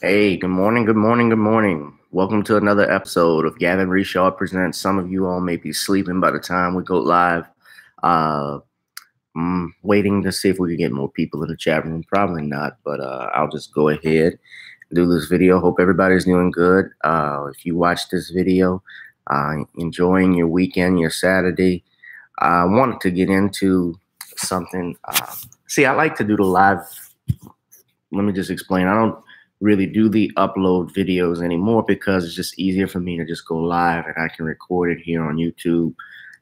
Hey, good morning, good morning, good morning. Welcome to another episode of Gavin Reshaw Presents. Some of you all may be sleeping by the time we go live. Uh, I'm waiting to see if we can get more people in the chat room. Probably not, but I'll just go ahead and do this video. Hope everybody's doing good. If you watch this video, enjoying your weekend, your Saturday, I wanted to get into something. See, I like to do the live. Let me just explain. I don't really do the upload videos anymore because it's just easier for me to just go live and I can record it here on YouTube.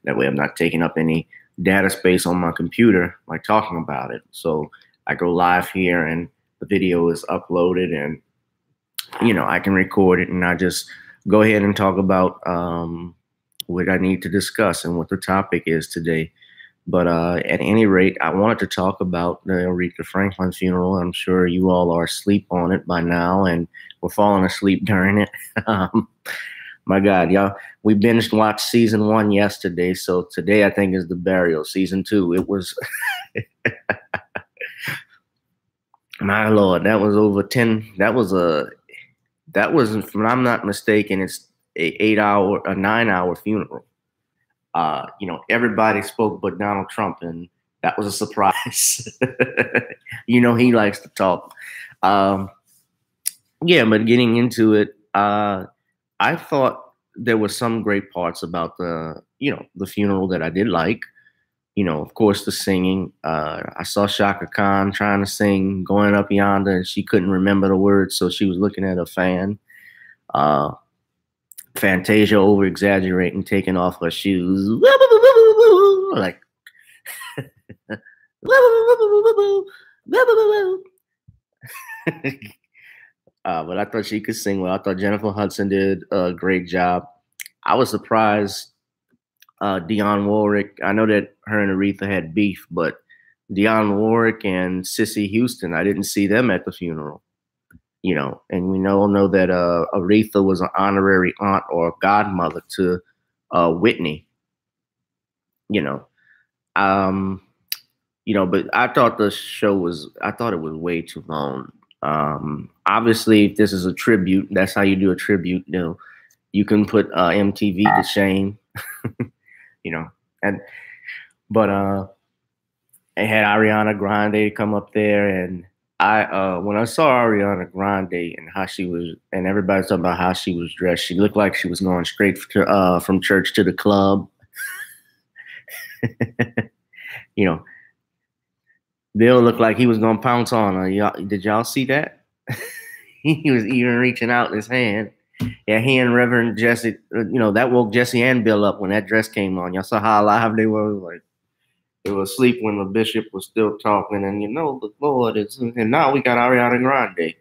That way I'm not taking up any data space on my computer by talking about it. So I go live here and the video is uploaded and, I can record it and I just go ahead and talk about what I need to discuss and what the topic is today. But at any rate, I wanted to talk about the Aretha Franklin funeral. I'm sure you all are asleep on it by now, and we're falling asleep during it. My God, y'all, we binge watched season 1 yesterday, so today I think is the burial. Season 2, it was, my Lord, that was over 10. That was, if I'm not mistaken, it's a 9-hour funeral. Everybody spoke but Donald Trump, and that was a surprise. He likes to talk. But getting into it, I thought there were some great parts about the funeral that I did like. Of course, the singing. I saw Shaka Khan trying to sing Going Up Yonder, and she couldn't remember the words, so she was looking at a fan. Fantasia over exaggerating, taking off her shoes, like, but I thought she could sing well. I thought Jennifer Hudson did a great job. I was surprised Dionne Warwick. I know that her and Aretha had beef, but Dionne Warwick and Cissy Houston, I didn't see them at the funeral. And we know that Aretha was an honorary aunt or godmother to Whitney. But I thought I thought it was way too long. Obviously, if this is a tribute, that's how you do a tribute. You can put MTV to shame, but they had Ariana Grande come up there, and when I saw Ariana Grande and how she was, and everybody's talking about how she was dressed, she looked like she was going straight from church to the club. Bill looked like he was gonna pounce on her. Did y'all see that? He was even reaching out his hand. Yeah, he and Reverend Jesse, that woke Jesse and Bill up when that dress came on. Y'all saw how alive they were. Like, they were asleep when the bishop was still talking, and the Lord is, and now we got Ariana Grande.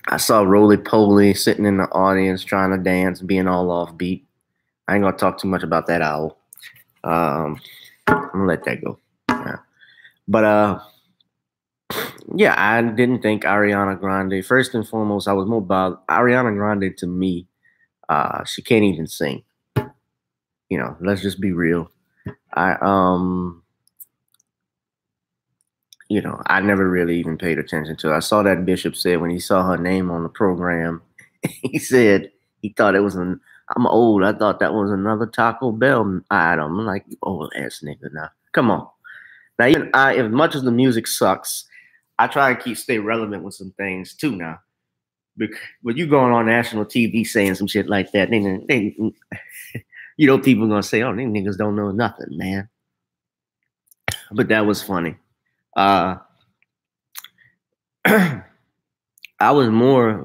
I saw Roly Poly sitting in the audience trying to dance, being all offbeat. I ain't gonna talk too much about that owl. I'm gonna let that go. Yeah. But I didn't think Ariana Grande. First and foremost, I was more about Ariana Grande. To me, she can't even sing. Let's just be real. I never really even paid attention to it. I saw that Bishop said when he saw her name on the program, he said he thought it was I'm old. I thought that was another Taco Bell item. I'm like, you old ass nigga now. Come on. Now, even as much as the music sucks, I try and stay relevant with some things too now. But you going on national TV saying some shit like that, people are gonna say, "Oh, these niggas don't know nothing, man." But that was funny. I was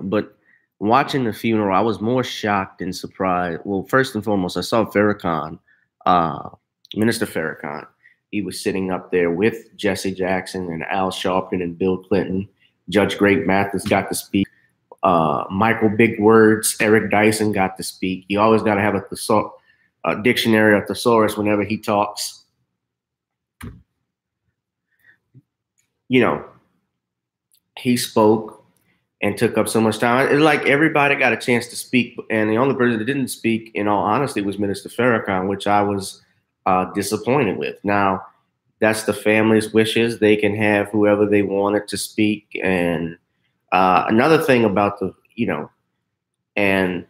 but watching the funeral, I was more shocked and surprised. Well, first and foremost, I saw Farrakhan, Minister Farrakhan. He was sitting up there with Jesse Jackson and Al Sharpton and Bill Clinton. Judge Great Mathis got to speak. Michael Big Words, Eric Dyson got to speak. You always got to have a dictionary or thesaurus whenever he talks. He spoke and took up so much time. It's like everybody got a chance to speak, and the only person that didn't speak, in all honesty, was Minister Farrakhan, which I was disappointed with. Now, that's the family's wishes. They can have whoever they wanted to speak. And another thing about and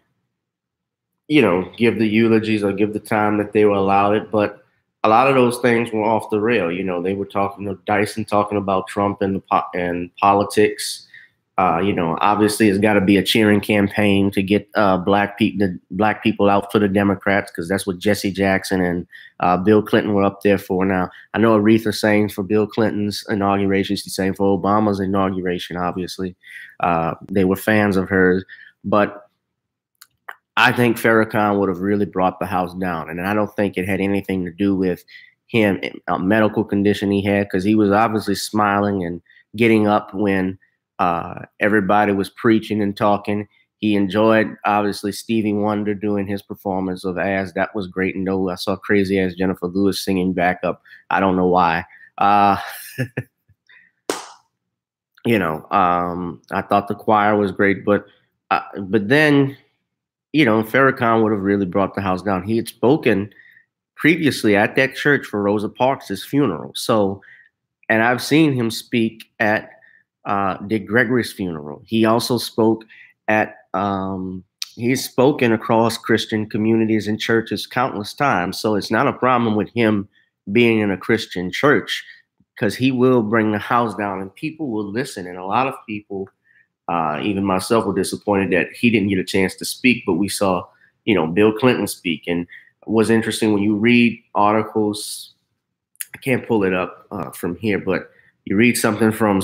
give the eulogies or give the time that they were allowed it. But a lot of those things were off the rail. They were talking to Dyson talking about Trump and politics. Obviously, it's got to be a cheering campaign to get black people out for the Democrats, because that's what Jesse Jackson and Bill Clinton were up there for. Now, I know Aretha sang for Bill Clinton's inauguration. She sang for Obama's inauguration. Obviously, they were fans of hers, but I think Farrakhan would have really brought the house down, and I don't think it had anything to do with him, a medical condition he had, because he was obviously smiling and getting up when everybody was preaching and talking. He enjoyed, obviously, Stevie Wonder doing his performance of As. That was great. And I saw Crazy As Jennifer Lewis singing backup. I don't know why. I thought the choir was great, but then, Farrakhan would have really brought the house down. He had spoken previously at that church for Rosa Parks' funeral. So, and I've seen him speak at Dick Gregory's funeral. He also spoke at, he's spoken across Christian communities and churches countless times. So it's not a problem with him being in a Christian church, because he will bring the house down and people will listen. And a lot of people, even myself, were disappointed that he didn't get a chance to speak, but we saw, Bill Clinton speak. And it was interesting when you read articles, I can't pull it up from here, but you read something from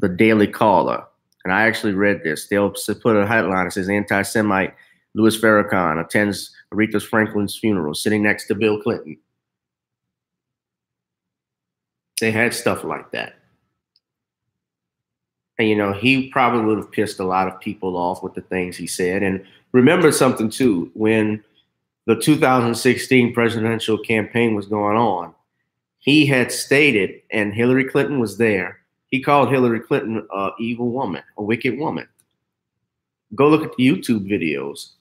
the Daily Caller, and I actually read this. They'll put a headline that says, "Anti-Semite Louis Farrakhan attends Aretha Franklin's funeral, sitting next to Bill Clinton." They had stuff like that. And, he probably would have pissed a lot of people off with the things he said. And remember something, too. When the 2016 presidential campaign was going on, he had stated, and Hillary Clinton was there, he called Hillary Clinton an evil woman, a wicked woman. Go look at the YouTube videos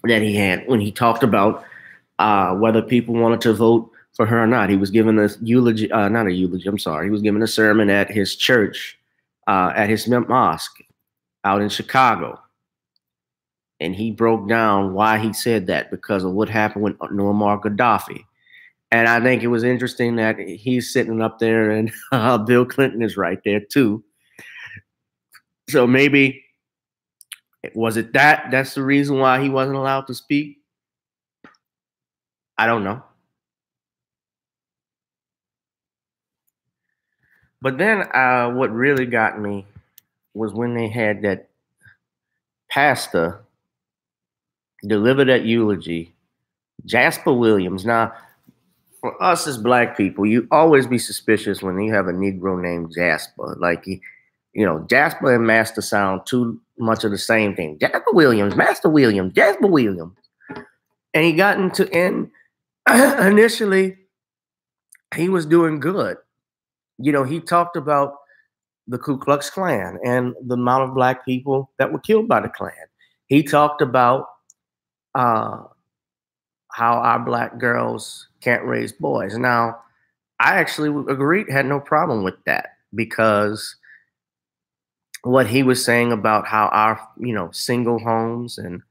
that he had when he talked about whether people wanted to vote for her or not. He was giving a eulogy, not a eulogy, I'm sorry. He was giving a sermon at his church, at his mosque out in Chicago. And he broke down why he said that, because of what happened with Muammar Gaddafi. And I think it was interesting that he's sitting up there and Bill Clinton is right there too. So maybe, was it that's the reason why he wasn't allowed to speak? I don't know. But then what really got me was when they had that pastor deliver that eulogy, Jasper Williams. Now, for us as black people, you always be suspicious when you have a Negro named Jasper. Like, Jasper and Master sound too much of the same thing. Jasper Williams, Master Williams, Jasper Williams. And he got initially, he was doing good. He talked about the Ku Klux Klan and the amount of black people that were killed by the Klan. He talked about how our black girls can't raise boys. Now, I actually agreed, had no problem with that, because what he was saying about how our, single homes and,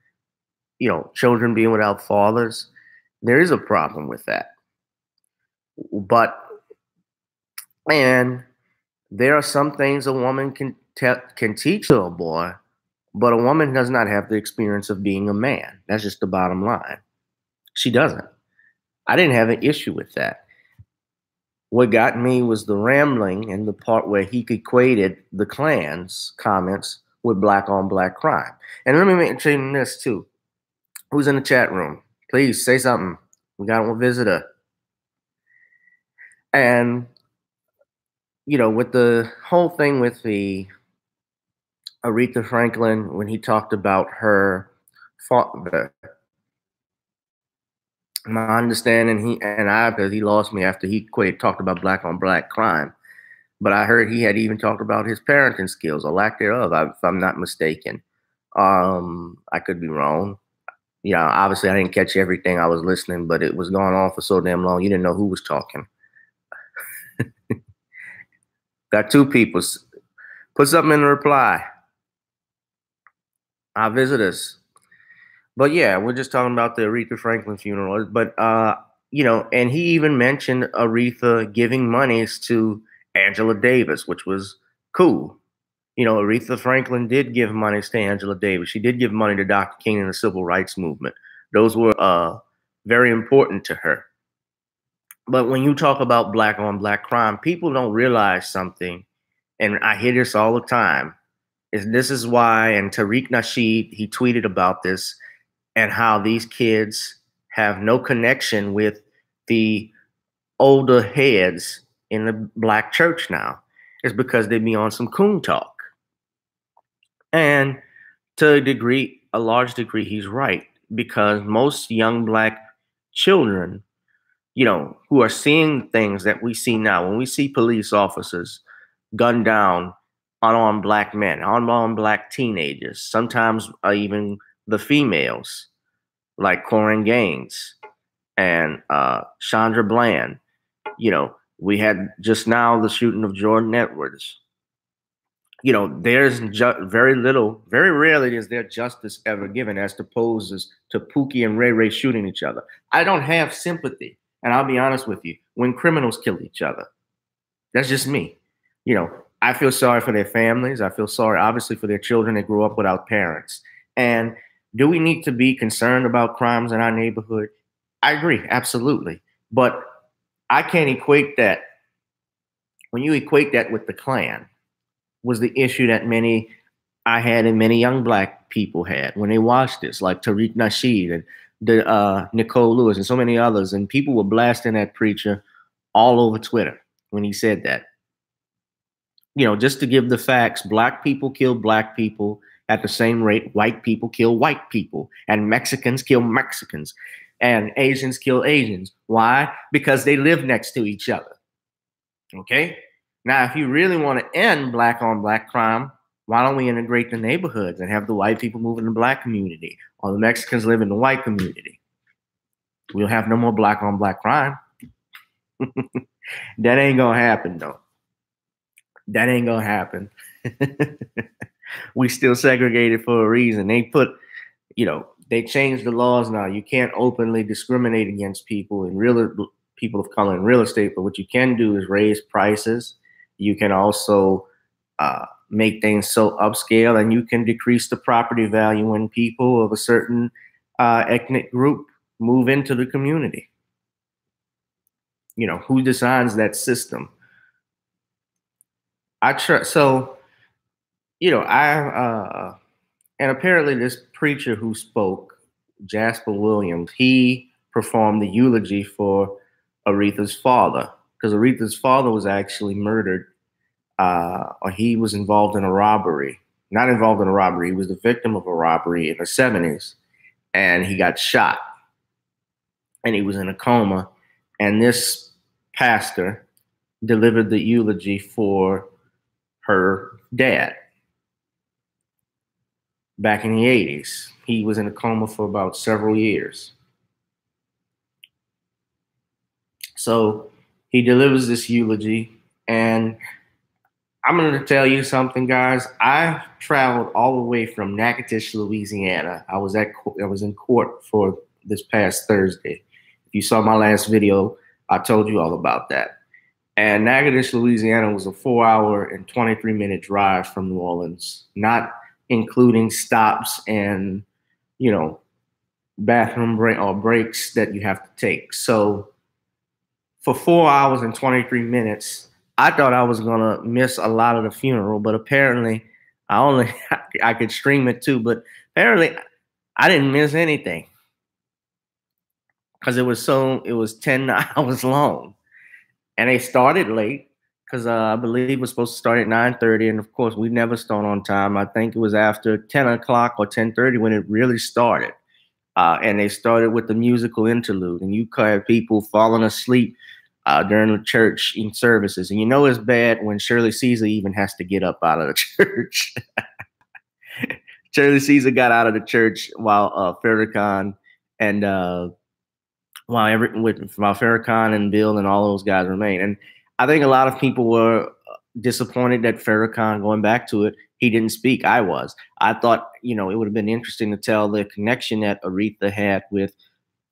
children being without fathers, there is a problem with that. But, man, there are some things a woman can teach to a boy, but a woman does not have the experience of being a man. That's just the bottom line. She doesn't. I didn't have an issue with that. What got me was the rambling and the part where he equated the Klan's comments with black on black crime. And let me mention this too. Who's in the chat room? Please say something. We got one visitor. And, with the whole thing with the Aretha Franklin, when he talked about her father, my understanding, because he lost me after he talked about black on black crime, but I heard he had even talked about his parenting skills or lack thereof, if I'm not mistaken. I could be wrong. Obviously I didn't catch everything I was listening, but it was going on for so damn long, you didn't know who was talking. Got two people. Put something in the reply. Our visitors. But yeah, we're just talking about the Aretha Franklin funeral. But and he even mentioned Aretha giving monies to Angela Davis, which was cool. Aretha Franklin did give monies to Angela Davis. She did give money to Dr. King and the civil rights movement. Those were very important to her. But when you talk about black on black crime, people don't realize something, and I hear this all the time. This is why, and Tariq Nasheed, he tweeted about this and how these kids have no connection with the older heads in the black church now. It's because they be on some coon talk. And to a large degree, he's right, because most young black children, who are seeing things that we see now, when we see police officers gun down unarmed black men, unarmed black teenagers, sometimes even the females, like Corinne Gaines and Chandra Bland. We had just now the shooting of Jordan Edwards. There's very rarely is there justice ever given, as opposed to Pookie and Ray Ray shooting each other. I don't have sympathy, and I'll be honest with you, when criminals kill each other. That's just me. I feel sorry for their families. I feel sorry, obviously, for their children that grew up without parents. And do we need to be concerned about crimes in our neighborhood? I agree, absolutely. But I can't equate that. When you equate that with the Klan, was the issue that I had and many young black people had when they watched this, like Tariq Nasheed and Nicole Lewis and so many others. And people were blasting that preacher all over Twitter when he said that. Just to give the facts, black people kill black people at the same rate white people kill white people, and Mexicans kill Mexicans, and Asians kill Asians. Why? Because they live next to each other. Okay? Now, if you really want to end black on black crime, why don't we integrate the neighborhoods and have the white people move in the black community, or the Mexicans live in the white community? We'll have no more black on black crime. That ain't gonna happen, though. That ain't gonna happen. We still segregated for a reason. They they changed the laws now. You can't openly discriminate against people people of color in real estate, but what you can do is raise prices. You can also make things so upscale, and you can decrease the property value when people of a certain ethnic group move into the community. Who designs that system? And apparently this preacher who spoke, Jasper Williams, he performed the eulogy for Aretha's father, because Aretha's father was actually murdered, or he was involved in a robbery. Not involved in a robbery, he was the victim of a robbery in the 70s, and he got shot, and he was in a coma, and this pastor delivered the eulogy for her dad back in the 80s. He was in a coma for about several years. So he delivers this eulogy, and I'm going to tell you something, guys. I traveled all the way from Natchitoches, Louisiana. I was in court for this past Thursday. If you saw my last video, I told you all about that. And Natchitoches, Louisiana was a 4-hour and 23-minute drive from New Orleans, not including stops and, bathroom breaks that you have to take. So for 4 hours and 23 minutes, I thought I was going to miss a lot of the funeral, but apparently I could stream it too, but apparently I didn't miss anything because it was 10 hours long. And they started late because I believe it was supposed to start at 9:30. And of course, we never start on time. I think it was after 10 o'clock or 10:30 when it really started. And they started with the musical interlude. And you had people falling asleep during the church in services. And it's bad when Shirley Caesar even has to get up out of the church. Shirley Caesar got out of the church while Farrakhan and while Farrakhan and Bill and all those guys remain. And I think a lot of people were disappointed that Farrakhan, going back to it, he didn't speak. I was. I thought, it would have been interesting to tell the connection that Aretha had with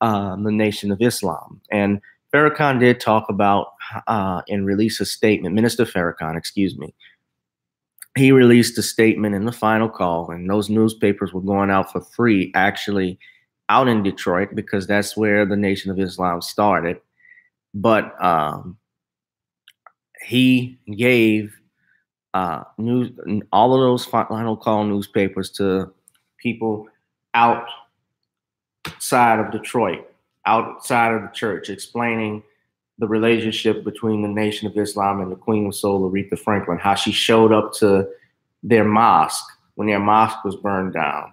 the Nation of Islam. And Farrakhan did talk about and release a statement. Minister Farrakhan, excuse me. He released a statement in the final call, and those newspapers were going out for free, actually, out in Detroit, because that's where the Nation of Islam started. But he gave news, all of those final call newspapers to people outside of Detroit, outside of the church, explaining the relationship between the Nation of Islam and the Queen of Soul, Aretha Franklin, how she showed up to their mosque when their mosque was burned down.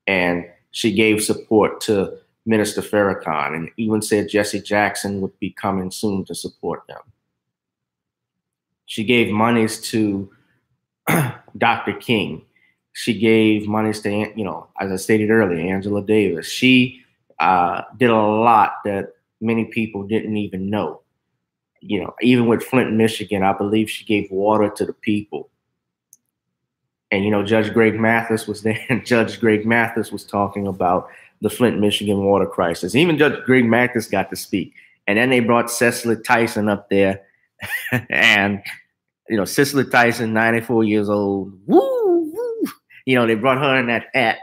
And she gave support to Minister Farrakhan, and even said Jesse Jackson would be coming soon to support them. She gave monies to Dr. King. She gave monies to, as I stated earlier, Angela Davis. She did a lot that many people didn't even know. Even with Flint, Michigan, I believe she gave water to the people. And, Judge Greg Mathis was there, and Judge Greg Mathis was talking about the Flint, Michigan water crisis. Even Judge Greg Mathis got to speak. And then they brought Cicely Tyson up there. And, Cicely Tyson, 94 years old. Woo, woo. They brought her in that hat.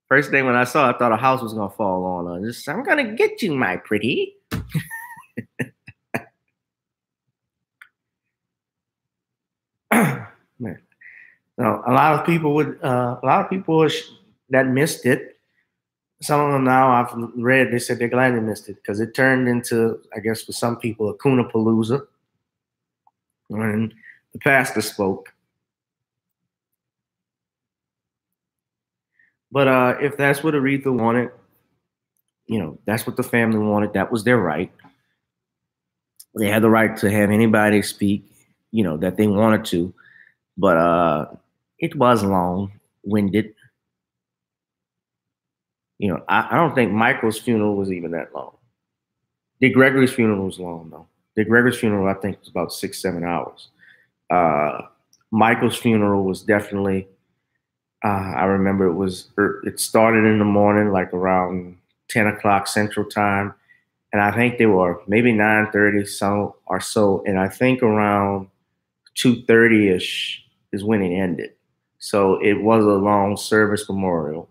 First thing when I saw her, I thought a house was going to fall on her. I'm going to get you, my pretty. Man. So a lot of people that missed it. Some of them now I've read, they said they're glad they missed it because it turned into, I guess for some people, a Coonapalooza when the pastor spoke. But if that's what Aretha wanted, that's what the family wanted. That was their right. They had the right to have anybody speak, that they wanted to. But it was long-winded. I don't think Michael's funeral was even that long. Dick Gregory's funeral was long, though. Dick Gregory's funeral, I think, was about 6-7 hours. Michael's funeral was definitely, I remember it started in the morning, like around 10 o'clock Central Time. And I think they were maybe 9:30 or so. And I think around 2:30-ish is when it ended. So it was a long service memorial.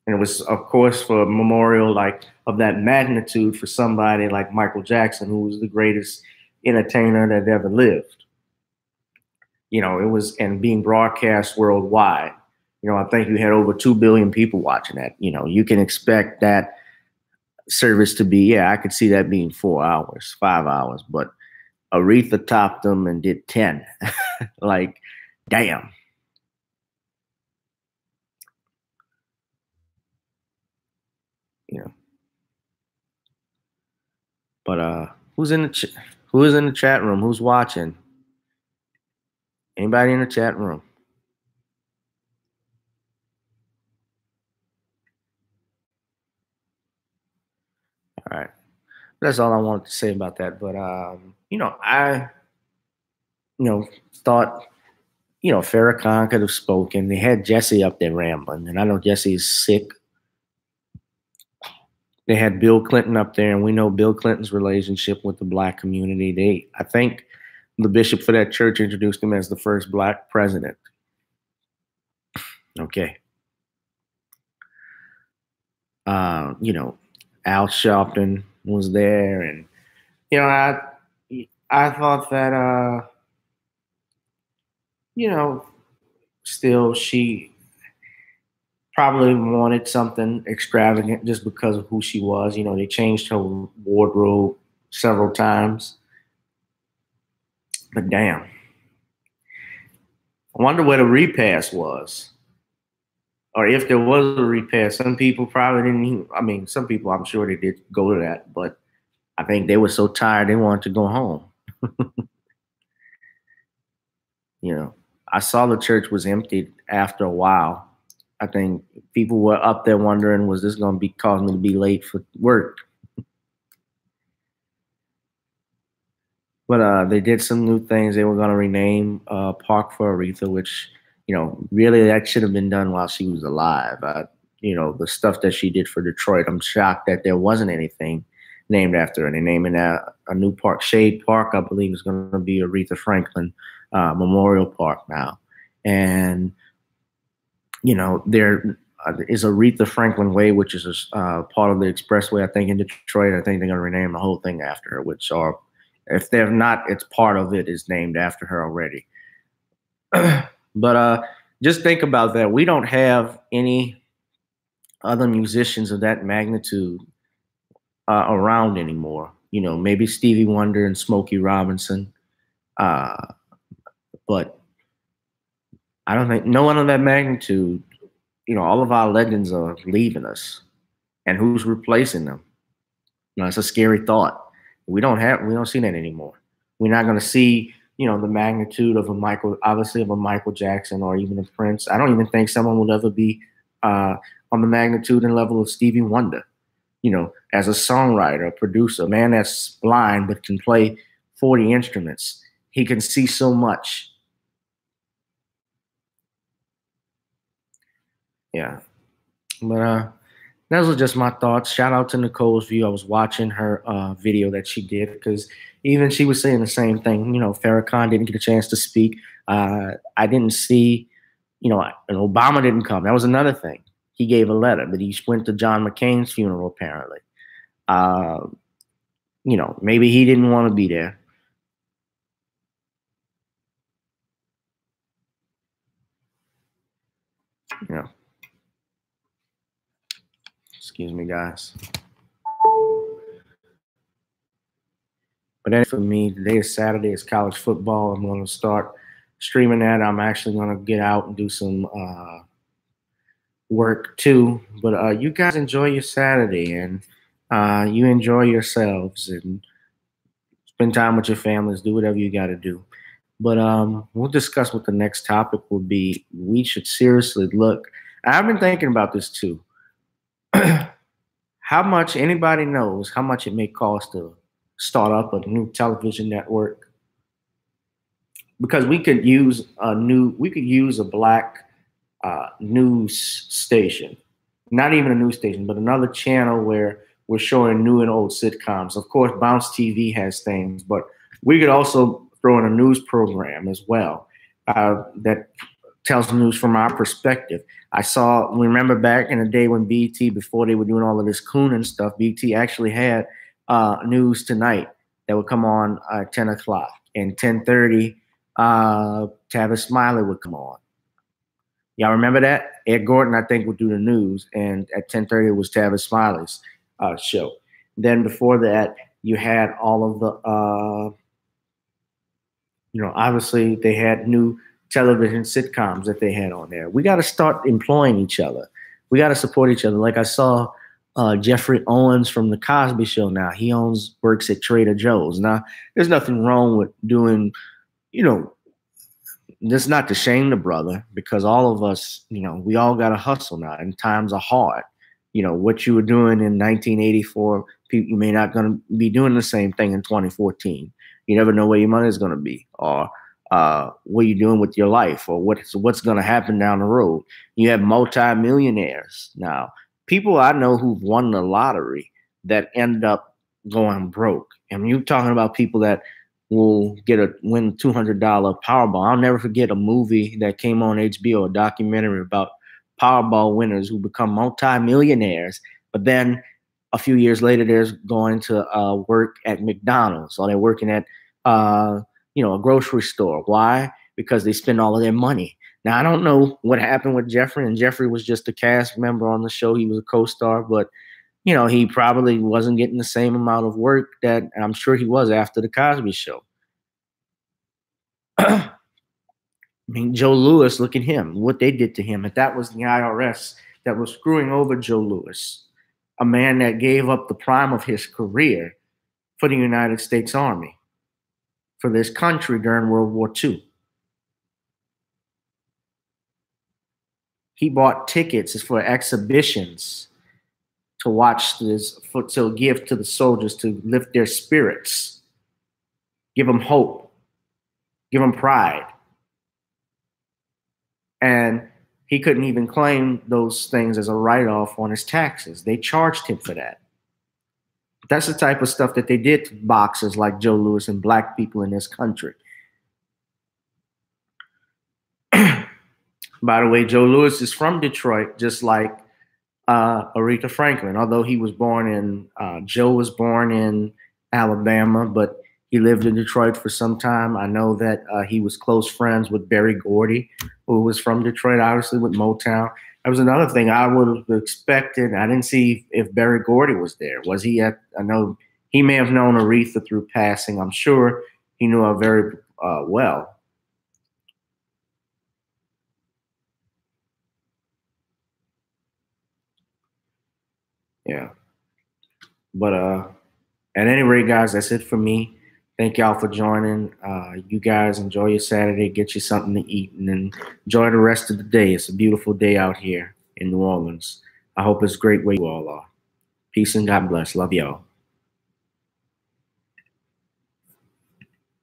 And it was, of course, for a memorial like of that magnitude for somebody like Michael Jackson, who was the greatest entertainer that ever lived. It was, and being broadcast worldwide. I think you had over 2 billion people watching that. You can expect that service to be, I could see that being 4 hours, 5 hours, but Aretha topped them and did 10. Like, damn. But who is in the chat room? Who's watching? Anybody in the chat room? All right. That's all I wanted to say about that. But I thought, Farrakhan could have spoken. They had Jesse up there rambling, and I know Jesse's sick. They had Bill Clinton up there, and we know Bill Clinton's relationship with the Black community. I think the bishop for that church introduced him as the first Black president. Okay. Al Sharpton was there, and I thought that still she probably wanted something extravagant just because of who she was. They changed her wardrobe several times. But damn. I wonder where the repast was. Or if there was a repast. Some people probably didn't even, some people I'm sure they did go to that, but I think they were so tired they wanted to go home. I saw the church was emptied after a while. I think people were up there wondering, was this going to be causing me to be late for work? But they did some new things. They were going to rename Park for Aretha, which, really that should have been done while she was alive. The stuff that she did for Detroit, I'm shocked that there wasn't anything named after her. They're naming a new park, Shade Park, I believe, is going to be Aretha Franklin Memorial Park now. And, there is Aretha Franklin Way, which is part of the expressway, I think, in Detroit. I think they're going to rename the whole thing after her, which are, if they're not, it's part of it is named after her already. But just think about that. We don't have any other musicians of that magnitude around anymore. Maybe Stevie Wonder and Smokey Robinson. But I don't think no one of that magnitude. All of our legends are leaving us, and who's replacing them? It's a scary thought. We don't see that anymore. We're not going to see, the magnitude of a Michael Jackson or even a Prince. I don't even think someone will ever be on the magnitude and level of Stevie Wonder. As a songwriter, producer, a man that's blind but can play 40 instruments. He can see so much. Yeah. But those are just my thoughts. Shout out to Nicole's View. I was watching her video that she did because even she was saying the same thing. Farrakhan didn't get a chance to speak. I didn't see, and Obama didn't come. That was another thing. He gave a letter, but he went to John McCain's funeral apparently. Maybe he didn't want to be there. Excuse me, guys. But then for me, today is Saturday. It's college football. I'm going to start streaming that. I'm actually going to get out and do some work too. But you guys enjoy your Saturday and you enjoy yourselves and spend time with your families. Do whatever you got to do. But we'll discuss what the next topic will be. We should seriously look. I've been thinking about this too. How much anybody knows how much it may cost to start up a new television network? Because we could use a black news station, not even a news station, but another channel where we're showing new and old sitcoms. Of course, Bounce TV has things, but we could also throw in a news program as well that tells the news from our perspective. Remember back in the day when BET, before they were doing all of this cooning stuff, BET actually had News Tonight that would come on at 10 o'clock. And 10:30, Tavis Smiley would come on. Y'all remember that? Ed Gordon, I think, would do the news. And at 10:30, it was Tavis Smiley's show. Then before that, you had all of the, obviously they had new television sitcoms that they had on there. We got to start employing each other. We got to support each other. Like I saw Jeffrey Owens from The Cosby Show now. He works at Trader Joe's. Now, there's nothing wrong with doing, just not to shame the brother, because all of us, we all got to hustle now, and times are hard. What you were doing in 1984, you may not going to be doing the same thing in 2014. You never know where your money is going to be, or what you're doing with your life, or what's going to happen down the road. You have multi-millionaires now. People I know who've won the lottery that end up going broke. And you're talking about people that will win $200 Powerball. I'll never forget a movie that came on HBO, a documentary about Powerball winners who become multi-millionaires, but then a few years later, they're going to work at McDonald's, or they're working at a grocery store. Why? Because they spend all of their money. Now, I don't know what happened with Jeffrey, and Jeffrey was just a cast member on the show. He was a co-star, but, he probably wasn't getting the same amount of work that I'm sure he was after The Cosby Show. I mean, Joe Louis, look at him, what they did to him. If that was the IRS that was screwing over Joe Louis, a man that gave up the prime of his career for the United States Army, for this country during World War II. He bought tickets for exhibitions to watch this, to give to the soldiers to lift their spirits. give them hope, give them pride. And he couldn't even claim those things as a write-off on his taxes. They charged him for that. That's the type of stuff that they did to boxers like Joe Louis and black people in this country. By the way, Joe Louis is from Detroit, just like Aretha Franklin. Although he was born in, Joe was born in Alabama, but he lived in Detroit for some time. I know that he was close friends with Berry Gordy, who was from Detroit, obviously with Motown. That was another thing I would have expected. I didn't see if Berry Gordy was there. Was he at? I know he may have known Aretha through passing. I'm sure he knew her very well. Yeah. But at any rate, guys, that's it for me. Thank y'all for joining. You guys enjoy your Saturday, get you something to eat, and then enjoy the rest of the day. It's a beautiful day out here in New Orleans. I hope it's great where you all are. Peace and God bless. Love y'all.